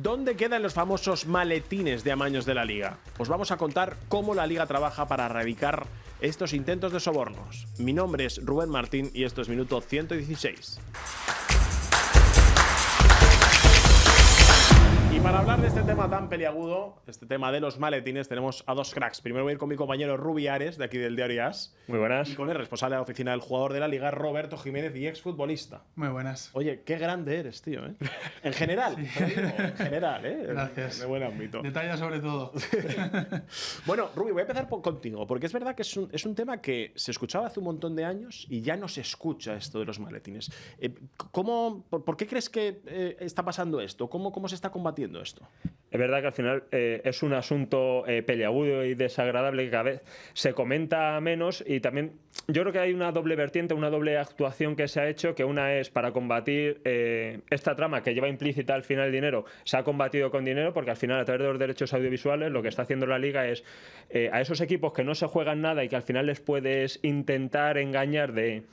¿Dónde quedan los famosos maletines de amaños de la Liga? Os vamos a contar cómo la Liga trabaja para erradicar estos intentos de sobornos. Mi nombre es Rubén Martín y esto es Minuto 116. Y para hablar de este tema tan peliagudo, este tema de los maletines, tenemos a dos cracks. Primero voy a ir con mi compañero Rubiares, de aquí del diario AS. Muy buenas. Y con el responsable de la oficina del jugador de la Liga, Roberto Jiménez, y exfutbolista. Muy buenas. Oye, qué grande eres, tío, ¿eh? En general, Sí. pero digo, en general, ¿eh? Gracias. De buen ámbito. Detalla sobre todo. Bueno, Rubi, voy a empezar contigo, porque es verdad que es un tema que se escuchaba hace un montón de años y ya no se escucha esto de los maletines. ¿Por qué crees que está pasando esto? ¿Cómo se está combatiendo esto? Es verdad que al final es un asunto peliagudo y desagradable que cada vez se comenta menos, y también yo creo que hay una doble vertiente, una doble actuación que se ha hecho, que una es para combatir esta trama que lleva implícita al final el dinero. Se ha combatido con dinero porque al final, a través de los derechos audiovisuales, lo que está haciendo la Liga es a esos equipos que no se juegan nada y que al final les puedes intentar engañar de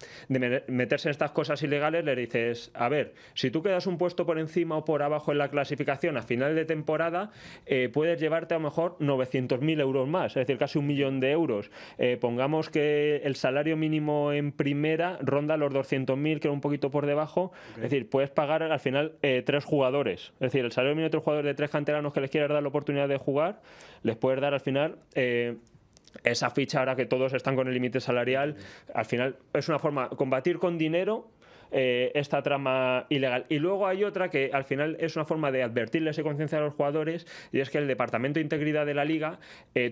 meterse en estas cosas ilegales, le dices, a ver, si tú quedas un puesto por encima o por abajo en la clasificación a final de temporada, puedes llevarte a lo mejor 900.000 euros más, es decir, casi 1.000.000 de euros. Pongamos que el salario mínimo en primera ronda los 200.000, que era un poquito por debajo. Okay. Es decir, puedes pagar al final 3 jugadores. Es decir, el salario mínimo de 3 jugadores, de 3 canteranos que les quieras dar la oportunidad de jugar, les puedes dar al final esa ficha. Ahora que todos están con el límite salarial, al final es una forma de combatir con dinero esta trama ilegal. Y luego hay otra que al final es una forma de advertirles y concienciar a los jugadores, y es que el Departamento de Integridad de la Liga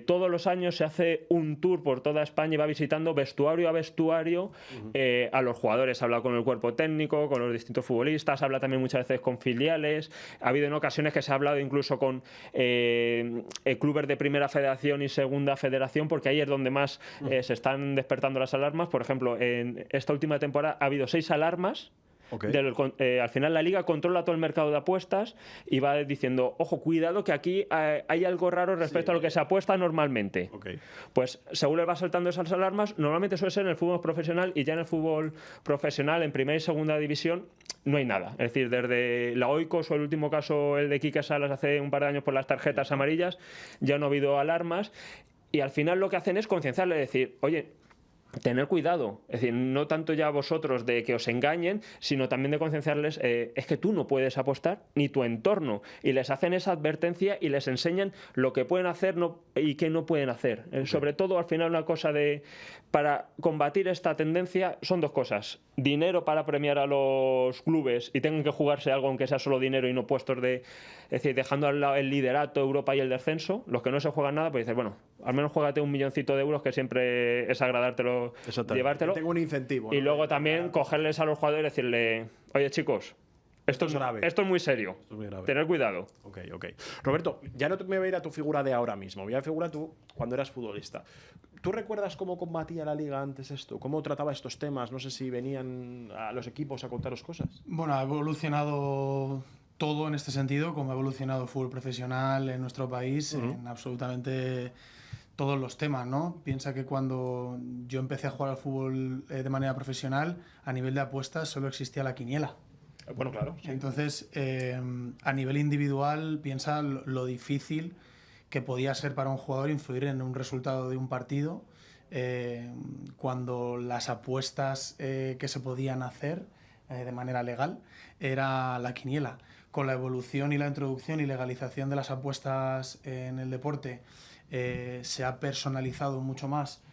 todos los años se hace un tour por toda España y va visitando vestuario a vestuario a los jugadores. Habla con el cuerpo técnico, con los distintos futbolistas, habla también muchas veces con filiales. Ha habido en ocasiones que se ha hablado incluso con clubes de primera federación y segunda federación, porque ahí es donde más se están despertando las alarmas. Por ejemplo, en esta última temporada ha habido 6 alarmas. Okay. Al final la Liga controla todo el mercado de apuestas y va diciendo, ojo, cuidado que aquí hay algo raro respecto a lo que se apuesta normalmente. Okay. Pues según le va saltando esas alarmas, normalmente suele ser en el fútbol profesional, y ya en el fútbol profesional, en primera y segunda división, no hay nada. Es decir, desde la Oikos o el último caso, el de Quique Salas, hace un par de años por las tarjetas amarillas, ya no ha habido alarmas, y al final lo que hacen es concienciarle, decir, oye, tener cuidado, es decir, no tanto ya vosotros de que os engañen, sino también de concienciarles, es que tú no puedes apostar, ni tu entorno, y les hacen esa advertencia y les enseñan lo que pueden hacer y qué no pueden hacer. Okay. Sobre todo, al final, una cosa para combatir esta tendencia son 2 cosas: dinero para premiar a los clubes y tengan que jugarse algo aunque sea solo dinero y no puestos es decir, dejando al lado el liderato, Europa y el descenso. Los que no se juegan nada, pues dices, bueno, al menos juégate 1.000.000 de euros, que siempre es agradártelo, llevártelo. Tengo un incentivo, ¿no? Y luego también cogerles a los jugadores y decirle, oye, chicos, esto es grave. Esto es muy serio. Esto es muy grave. Tener cuidado. Ok. Roberto, ya no me voy a ir a tu figura de ahora mismo. Voy a figurar tú cuando eras futbolista. ¿Tú recuerdas cómo combatía la Liga antes esto? ¿Cómo trataba estos temas? No sé si venían a los equipos a contaros cosas. Bueno, ha evolucionado todo en este sentido, como ha evolucionado el fútbol profesional en nuestro país, en absolutamente todos los temas, ¿no? Piensa que cuando yo empecé a jugar al fútbol de manera profesional, a nivel de apuestas solo existía la quiniela. Bueno, claro. Sí. Entonces, a nivel individual, piensa lo difícil que podía ser para un jugador influir en un resultado de un partido cuando las apuestas que se podían hacer de manera legal era la quiniela. Con la evolución y la introducción y legalización de las apuestas en el deporte, se ha personalizado mucho más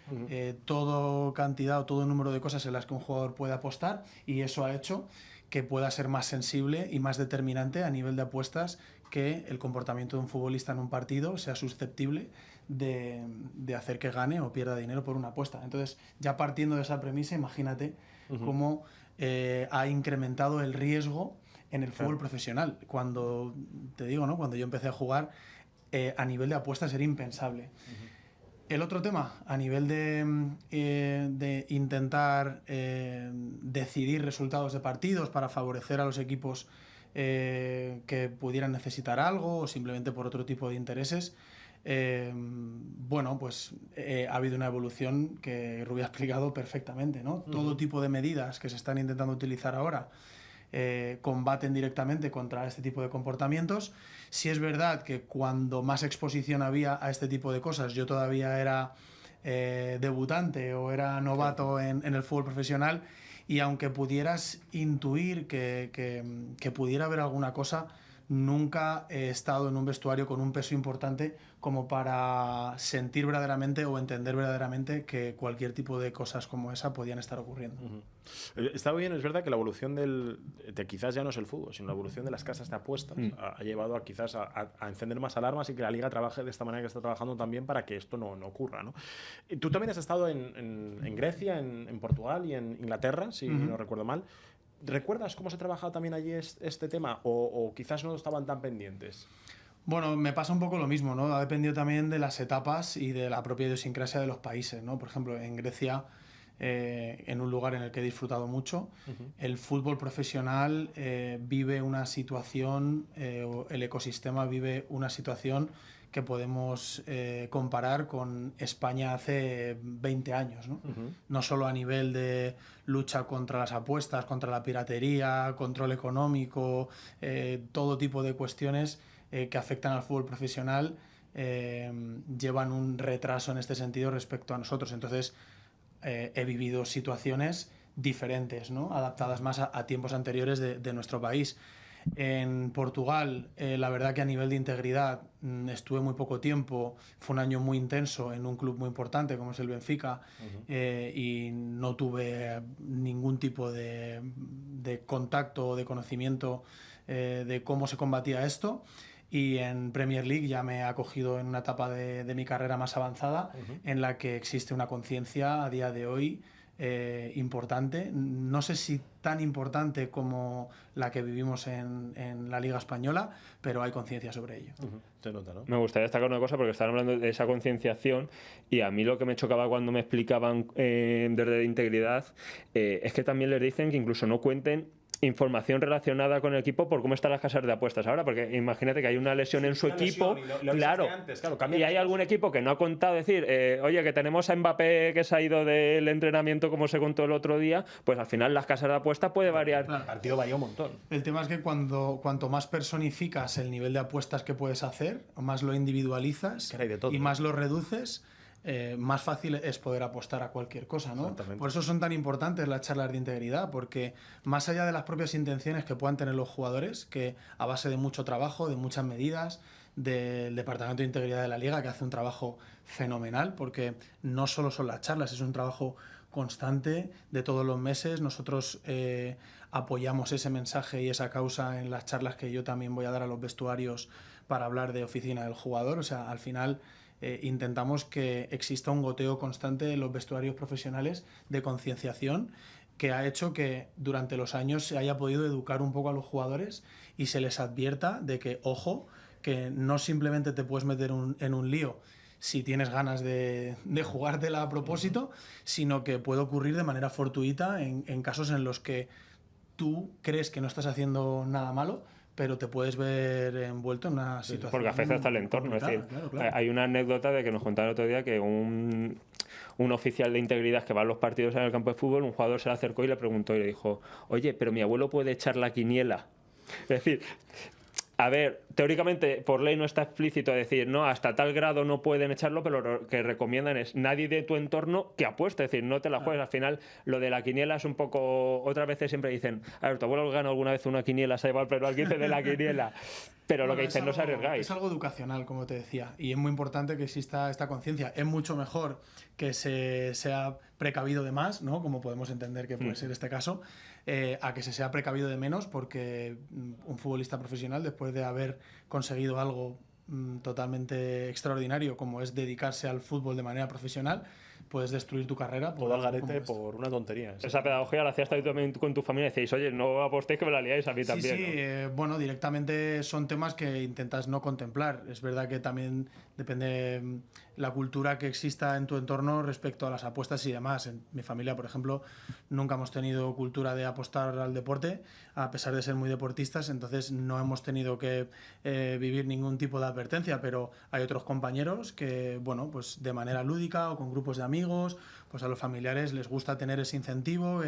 todo cantidad o todo número de cosas en las que un jugador puede apostar, y eso ha hecho que pueda ser más sensible y más determinante a nivel de apuestas que el comportamiento de un futbolista en un partido sea susceptible de hacer que gane o pierda dinero por una apuesta. Entonces, ya partiendo de esa premisa, imagínate cómo ha incrementado el riesgo en el fútbol profesional. Cuando, te digo, ¿no? Cuando yo empecé a jugar, a nivel de apuestas era impensable. El otro tema, a nivel de intentar decidir resultados de partidos para favorecer a los equipos que pudieran necesitar algo o simplemente por otro tipo de intereses, bueno, pues ha habido una evolución que Rubí ha explicado perfectamente, ¿no? Todo tipo de medidas que se están intentando utilizar ahora combaten directamente contra este tipo de comportamientos. Sí es verdad que cuando más exposición había a este tipo de cosas, yo todavía era debutante o era novato en el fútbol profesional, y aunque pudieras intuir que pudiera haber alguna cosa, nunca he estado en un vestuario con un peso importante como para sentir verdaderamente o entender verdaderamente que cualquier tipo de cosas como esa podían estar ocurriendo. Está bien, es verdad que la evolución de quizás ya no es el fútbol, sino la evolución de las casas de apuestas ha llevado a quizás a encender más alarmas y que la liga trabaje de esta manera que está trabajando también para que esto no ocurra, ¿no? Tú también has estado en Grecia, en Portugal y en Inglaterra, si no recuerdo mal. ¿Recuerdas cómo se trabajaba también allí este tema o quizás no estaban tan pendientes? Bueno, me pasa un poco lo mismo, ¿no? Ha dependido también de las etapas y de la propia idiosincrasia de los países, ¿no? Por ejemplo, en Grecia, en un lugar en el que he disfrutado mucho, el fútbol profesional vive una situación, el ecosistema vive una situación que podemos comparar con España hace 20 años, ¿no? No solo a nivel de lucha contra las apuestas, contra la piratería, control económico, todo tipo de cuestiones que afectan al fútbol profesional llevan un retraso en este sentido respecto a nosotros. Entonces he vivido situaciones diferentes, ¿no? Adaptadas más a tiempos anteriores de nuestro país. En Portugal, la verdad que a nivel de integridad estuve muy poco tiempo, fue un año muy intenso en un club muy importante como es el Benfica, y no tuve ningún tipo de contacto o de conocimiento de cómo se combatía esto. Y en Premier League ya me he acogido en una etapa de mi carrera más avanzada, en la que existe una conciencia a día de hoy importante, no sé si tan importante como la que vivimos en la Liga Española, pero hay conciencia sobre ello. Se nota, ¿no? Me gustaría destacar una cosa porque estaban hablando de esa concienciación y a mí lo que me chocaba cuando me explicaban desde integridad es que también les dicen que incluso no cuenten información relacionada con el equipo por cómo están las casas de apuestas ahora, porque imagínate que hay una lesión en su equipo, claro, y hay algún equipo que no ha contado, decir, oye, que tenemos a Mbappé que se ha ido del entrenamiento como se contó el otro día, pues al final las casas de apuestas puede variar. Claro. El partido varía un montón. El tema es que cuanto más personificas el nivel de apuestas que puedes hacer, más lo individualizas y más lo reduces, más fácil es poder apostar a cualquier cosa, ¿no? Por eso son tan importantes las charlas de integridad, porque más allá de las propias intenciones que puedan tener los jugadores, que a base de mucho trabajo, de muchas medidas, del Departamento de Integridad de la Liga, que hace un trabajo fenomenal, porque no solo son las charlas, es un trabajo constante de todos los meses. Nosotros apoyamos ese mensaje y esa causa en las charlas que yo también voy a dar a los vestuarios para hablar de oficina del jugador. O sea, al final intentamos que exista un goteo constante en los vestuarios profesionales de concienciación, que ha hecho que durante los años se haya podido educar un poco a los jugadores y se les advierta de que, ojo, que no simplemente te puedes meter en un lío si tienes ganas de jugártela a propósito, sino que puede ocurrir de manera fortuita en casos en los que tú crees que no estás haciendo nada malo, pero te puedes ver envuelto en una situación. Porque afecta hasta el entorno. Es decir, claro. Hay una anécdota de que nos contaron el otro día que un oficial de integridad que va a los partidos en el campo de fútbol, un jugador se le acercó y le preguntó y le dijo, oye, pero mi abuelo puede echar la quiniela. Es decir, a ver, teóricamente por ley no está explícito decir, no, hasta tal grado no pueden echarlo, pero lo que recomiendan es nadie de tu entorno que apueste, es decir, no te la juegues. Al final, lo de la quiniela es un poco, otras veces siempre dicen, a ver, tu abuelo ganó alguna vez una quiniela, se ha llevado el premio al 15 de la quiniela. Pero bueno, lo que dicen, no os arriesgáis. Es algo educacional, como te decía, y es muy importante que exista esta conciencia. Es mucho mejor que se sea precavido de más, ¿no? Como podemos entender que puede ser este caso, a que se sea precavido de menos, porque un futbolista profesional, después de haber conseguido algo totalmente extraordinario, como es dedicarse al fútbol de manera profesional, puedes destruir tu carrera. Todo al garete por una tontería. Esa pedagogía la hacías también con tu familia. Decíais, oye, no apostéis que me la liáis a mí también. Sí, ¿no? Bueno, directamente son temas que intentas no contemplar. Es verdad que también depende la cultura que exista en tu entorno respecto a las apuestas y demás. En mi familia, por ejemplo, nunca hemos tenido cultura de apostar al deporte, a pesar de ser muy deportistas, entonces no hemos tenido que vivir ningún tipo de advertencia, pero hay otros compañeros que, bueno, pues de manera lúdica o con grupos de amigos, pues a los familiares les gusta tener ese incentivo,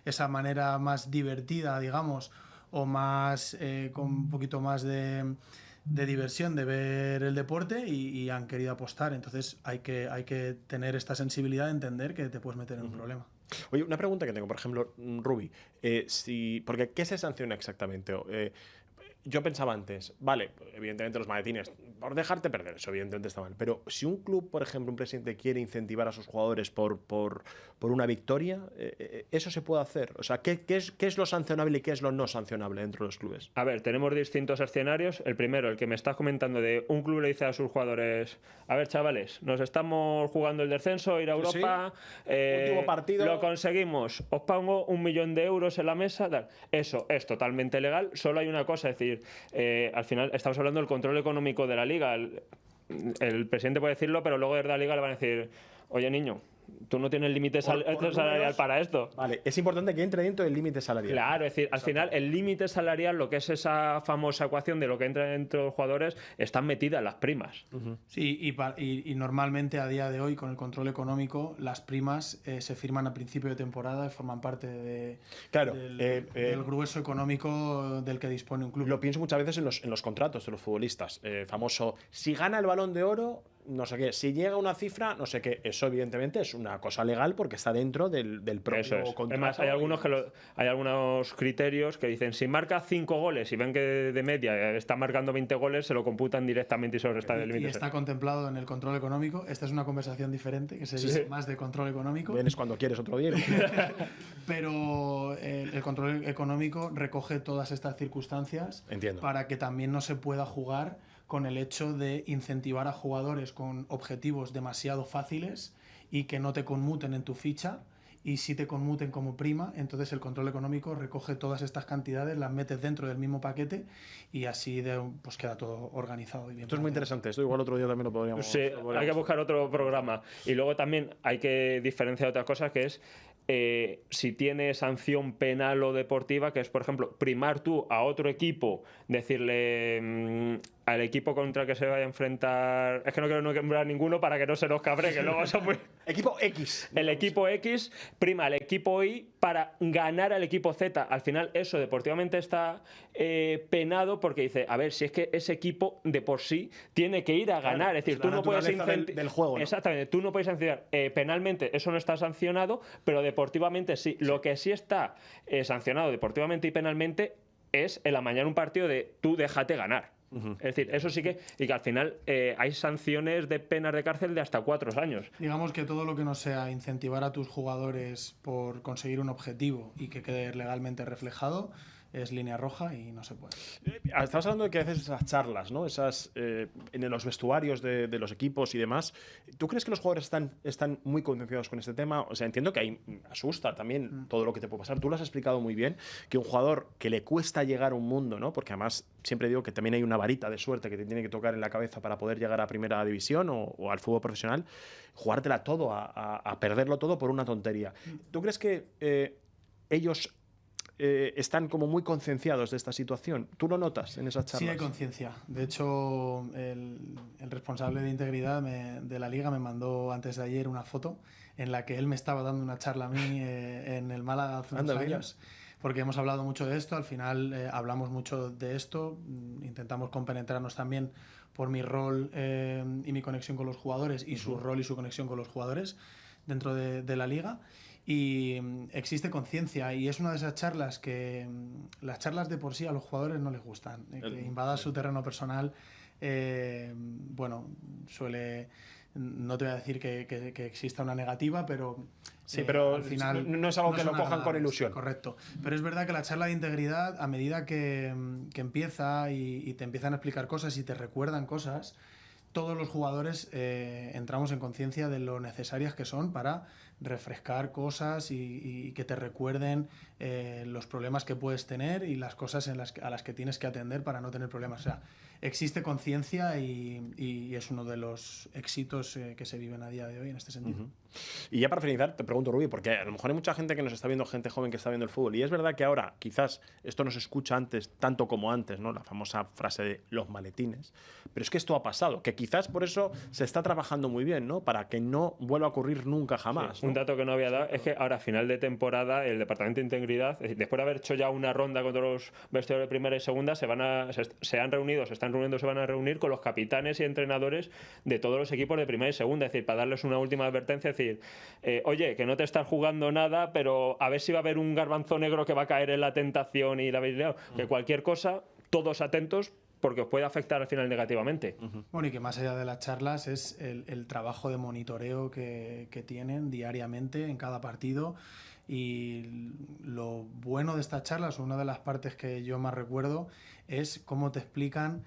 esa manera más divertida, digamos, o más con un poquito más de diversión de ver el deporte y han querido apostar. Entonces hay que tener esta sensibilidad de entender que te puedes meter en un problema. Oye, una pregunta que tengo, por ejemplo, Rubi, porque ¿qué se sanciona exactamente? Yo pensaba antes, vale, evidentemente los maletines, por dejarte perder, eso evidentemente está mal, pero si un club, por ejemplo, un presidente quiere incentivar a sus jugadores por una victoria, ¿eso se puede hacer? O sea, ¿qué es lo sancionable y qué es lo no sancionable dentro de los clubes? A ver, tenemos distintos escenarios. El primero, el que me estás comentando, de un club le dice a sus jugadores: a ver, chavales, nos estamos jugando el descenso, ir a Europa, último partido, lo conseguimos, os pongo 1 millón de euros en la mesa, tal. Eso es totalmente legal. Solo hay una cosa, es decir, al final estamos hablando del control económico de la liga. El presidente puede decirlo, pero luego de la liga le van a decir: oye, niño, tú no tienes límite salarial para esto. Vale, es importante que entre dentro del límite salarial. Claro, es decir, al final el límite salarial, lo que es esa famosa ecuación de lo que entra dentro de los jugadores, están metidas las primas. Sí, y normalmente a día de hoy, con el control económico, las primas se firman a principio de temporada y forman parte del grueso económico del que dispone un club. Lo pienso muchas veces en los contratos de los futbolistas. Famoso, si gana el Balón de Oro, no sé qué, si llega a una cifra, no sé qué. Eso evidentemente es una cosa legal porque está dentro del propio contrato. Además, hay algunos criterios que dicen: si marca 5 goles y ven que de media está marcando 20 goles, se lo computan directamente y se lo restan del límite. Y está contemplado en el control económico. Esta es una conversación diferente, que se dice más de control económico. Vienes cuando quieres otro día. Pero el control económico recoge todas estas circunstancias. Entiendo. Para que también no se pueda jugar con el hecho de incentivar a jugadores con objetivos demasiado fáciles y que no te conmuten en tu ficha, y si te conmuten como prima, entonces el control económico recoge todas estas cantidades, las metes dentro del mismo paquete y así pues queda todo organizado y bien. Esto es muy interesante, esto igual otro día también lo podríamos... Sí, hay que buscar otro programa. Y luego también hay que diferenciar otras cosas, que es si tiene sanción penal o deportiva, que es, por ejemplo, primar tú a otro equipo, decirle al equipo contra el que se vaya a enfrentar, es que no quiero nombrar ninguno para que no se nos cabre, que luego son muy... Equipo X. El equipo X prima al equipo Y para ganar al equipo Z. Al final eso deportivamente está penado, porque dice: a ver, si es que ese equipo de por sí tiene que ir a ganar. Es decir, tú no puedes del juego, ¿no? Exactamente, tú no puedes sancionar penalmente, eso no está sancionado, pero deportivamente sí. Lo que sí está sancionado deportivamente y penalmente es el amañar un partido de tú déjate ganar. Es decir, eso sí que... Y que al final hay sanciones de penas de cárcel de hasta 4 años. Digamos que todo lo que no sea incentivar a tus jugadores por conseguir un objetivo y que quede legalmente reflejado es línea roja y no se puede. Estabas hablando de que a veces esas charlas, ¿no? Esas en los vestuarios de los equipos y demás. ¿Tú crees que los jugadores están muy concienciados con este tema? O sea, entiendo que ahí asusta también todo lo que te puede pasar. Tú lo has explicado muy bien, que un jugador que le cuesta llegar a un mundo, ¿no? Porque además siempre digo que también hay una varita de suerte que te tiene que tocar en la cabeza para poder llegar a primera división o al fútbol profesional, jugártela todo, a perderlo todo por una tontería. ¿Tú crees que ellos están como muy concienciados de esta situación? ¿Tú lo notas en esas charlas? Sí, hay conciencia. De hecho, el responsable de integridad de la liga me mandó antes de ayer una foto en la que él me estaba dando una charla a mí en el Málaga hace unos años, porque hemos hablado mucho de esto. Al final hablamos mucho de esto, intentamos compenetrarnos también por mi rol y mi conexión con los jugadores y su rol y su conexión con los jugadores dentro de la liga. Y existe conciencia, y es una de esas charlas que las charlas de por sí a los jugadores no les gustan, que invadas su terreno personal. Bueno, no te voy a decir que exista una negativa, pero sí, pero al final no es algo que lo cojan con ilusión. Correcto. Pero es verdad que la charla de integridad, a medida que empieza y te empiezan a explicar cosas y te recuerdan cosas, todos los jugadores entramos en conciencia de lo necesarias que son para refrescar cosas y que te recuerden los problemas que puedes tener y las cosas a las que tienes que atender para no tener problemas. O sea, existe conciencia y es uno de los éxitos que se viven a día de hoy en este sentido. Y ya para finalizar, te pregunto, Rubí, porque a lo mejor hay mucha gente que nos está viendo, gente joven que está viendo el fútbol, y es verdad que ahora quizás esto no se escucha antes, tanto como antes, ¿no? La famosa frase de los maletines, pero es que esto ha pasado, que quizás por eso se está trabajando muy bien, ¿no? Para que no vuelva a ocurrir nunca jamás. Sí. ¿No? Un dato que no había dado es que ahora, a final de temporada, el Departamento de Integridad, después de haber hecho ya una ronda con todos los vestidores de primera y segunda, se han reunido, se están reuniendo, se van a reunir con los capitanes y entrenadores de todos los equipos de primera y segunda, es decir, para darles una última advertencia, es decir, oye, que no te estás jugando nada, pero a ver si va a haber un garbanzo negro que va a caer en la tentación y la habéis liado. Que cualquier cosa, todos atentos, porque os puede afectar al final negativamente. Bueno, y que más allá de las charlas es el trabajo de monitoreo que tienen diariamente en cada partido. Y lo bueno de estas charlas, una de las partes que yo más recuerdo, es cómo te explican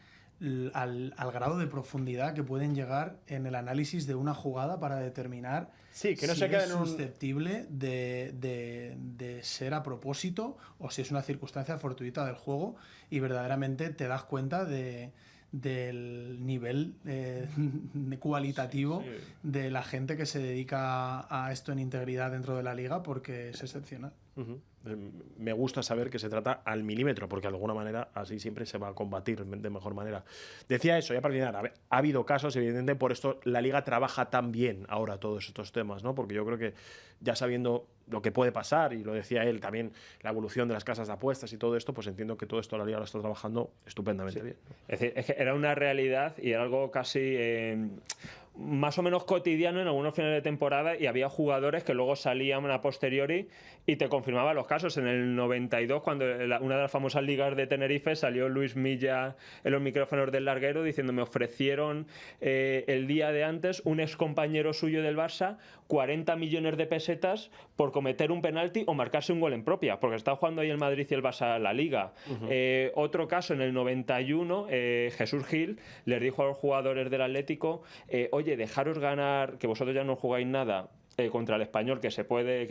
al grado de profundidad que pueden llegar en el análisis de una jugada para determinar Sí, que no si se quede es en un... susceptible de ser a propósito o si es una circunstancia fortuita del juego, y verdaderamente te das cuenta del nivel cualitativo de la gente que se dedica a esto en integridad dentro de la liga, porque es excepcional. Me gusta saber que se trata al milímetro, porque de alguna manera así siempre se va a combatir de mejor manera. Decía eso, ya para terminar, ha habido casos, evidentemente, por esto la liga trabaja tan bien ahora todos estos temas, ¿no? Porque yo creo que ya sabiendo lo que puede pasar, y lo decía él también, la evolución de las casas de apuestas y todo esto, pues entiendo que todo esto la liga lo está trabajando estupendamente bien. Es decir, es que era una realidad y era algo casi más o menos cotidiano en algunos finales de temporada, y había jugadores que luego salían a posteriori y te confirmaban los casos. En el 92, cuando una de las famosas ligas de Tenerife, salió Luis Milla en los micrófonos del larguero diciendo: me ofrecieron el día de antes un ex compañero suyo del Barça 40 millones de pesetas por cometer un penalti o marcarse un gol en propia, porque estaba jugando ahí el Madrid y el Barça la liga. Otro caso, en el 91, Jesús Gil les dijo a los jugadores del Atlético: oye, dejaros ganar, que vosotros ya no jugáis nada contra el Español, que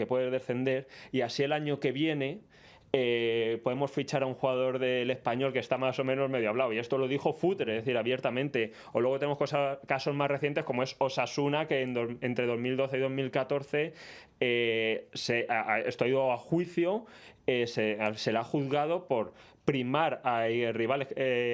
puede descender, y así el año que viene podemos fichar a un jugador del Español que está más o menos medio hablado. Y esto lo dijo Futre, es decir, abiertamente. O luego tenemos casos más recientes, como es Osasuna, que entre 2012 y 2014 esto ha ido a juicio, se le ha juzgado por primar a rivales,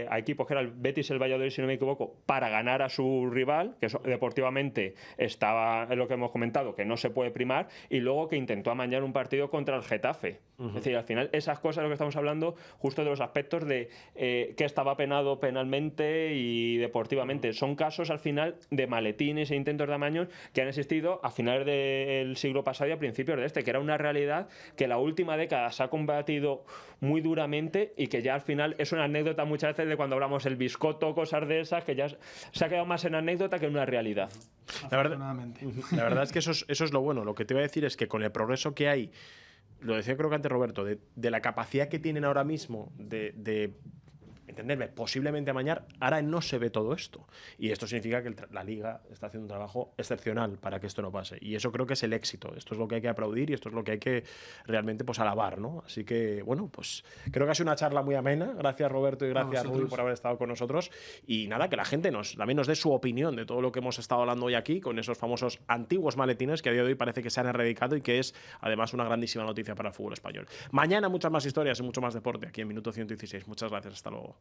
a equipos que era el Betis, el Valladolid, si no me equivoco, para ganar a su rival, que eso, deportivamente estaba en lo que hemos comentado, que no se puede primar, y luego que intentó amañar un partido contra el Getafe. Es decir, al final esas cosas, lo que estamos hablando justo de los aspectos de que estaba penado penalmente y deportivamente. Son casos al final de maletines e intentos de amaños que han existido a finales del siglo pasado y a principios de este, que era una realidad que la última década se ha combatido muy duramente, y que ya al final es una anécdota muchas veces de cuando hablamos el biscotto, cosas de esas, que ya se ha quedado más en anécdota que en una realidad. La verdad es que eso es lo bueno. Lo que te iba a decir es que con el progreso que hay, lo decía creo que antes Roberto, de la capacidad que tienen ahora mismo de entenderme, posiblemente amañar, ahora no se ve todo esto. Y esto significa que la Liga está haciendo un trabajo excepcional para que esto no pase. Y eso creo que es el éxito. Esto es lo que hay que aplaudir y esto es lo que hay que realmente pues alabar, ¿no? Así que, bueno, pues creo que ha sido una charla muy amena. Gracias, Roberto, y gracias, Rubí, por haber estado con nosotros. Y nada, que la gente también nos dé su opinión de todo lo que hemos estado hablando hoy aquí, con esos famosos antiguos maletines que a día de hoy parece que se han erradicado y que es, además, una grandísima noticia para el fútbol español. Mañana muchas más historias y mucho más deporte aquí en Minuto 116. Muchas gracias. Hasta luego.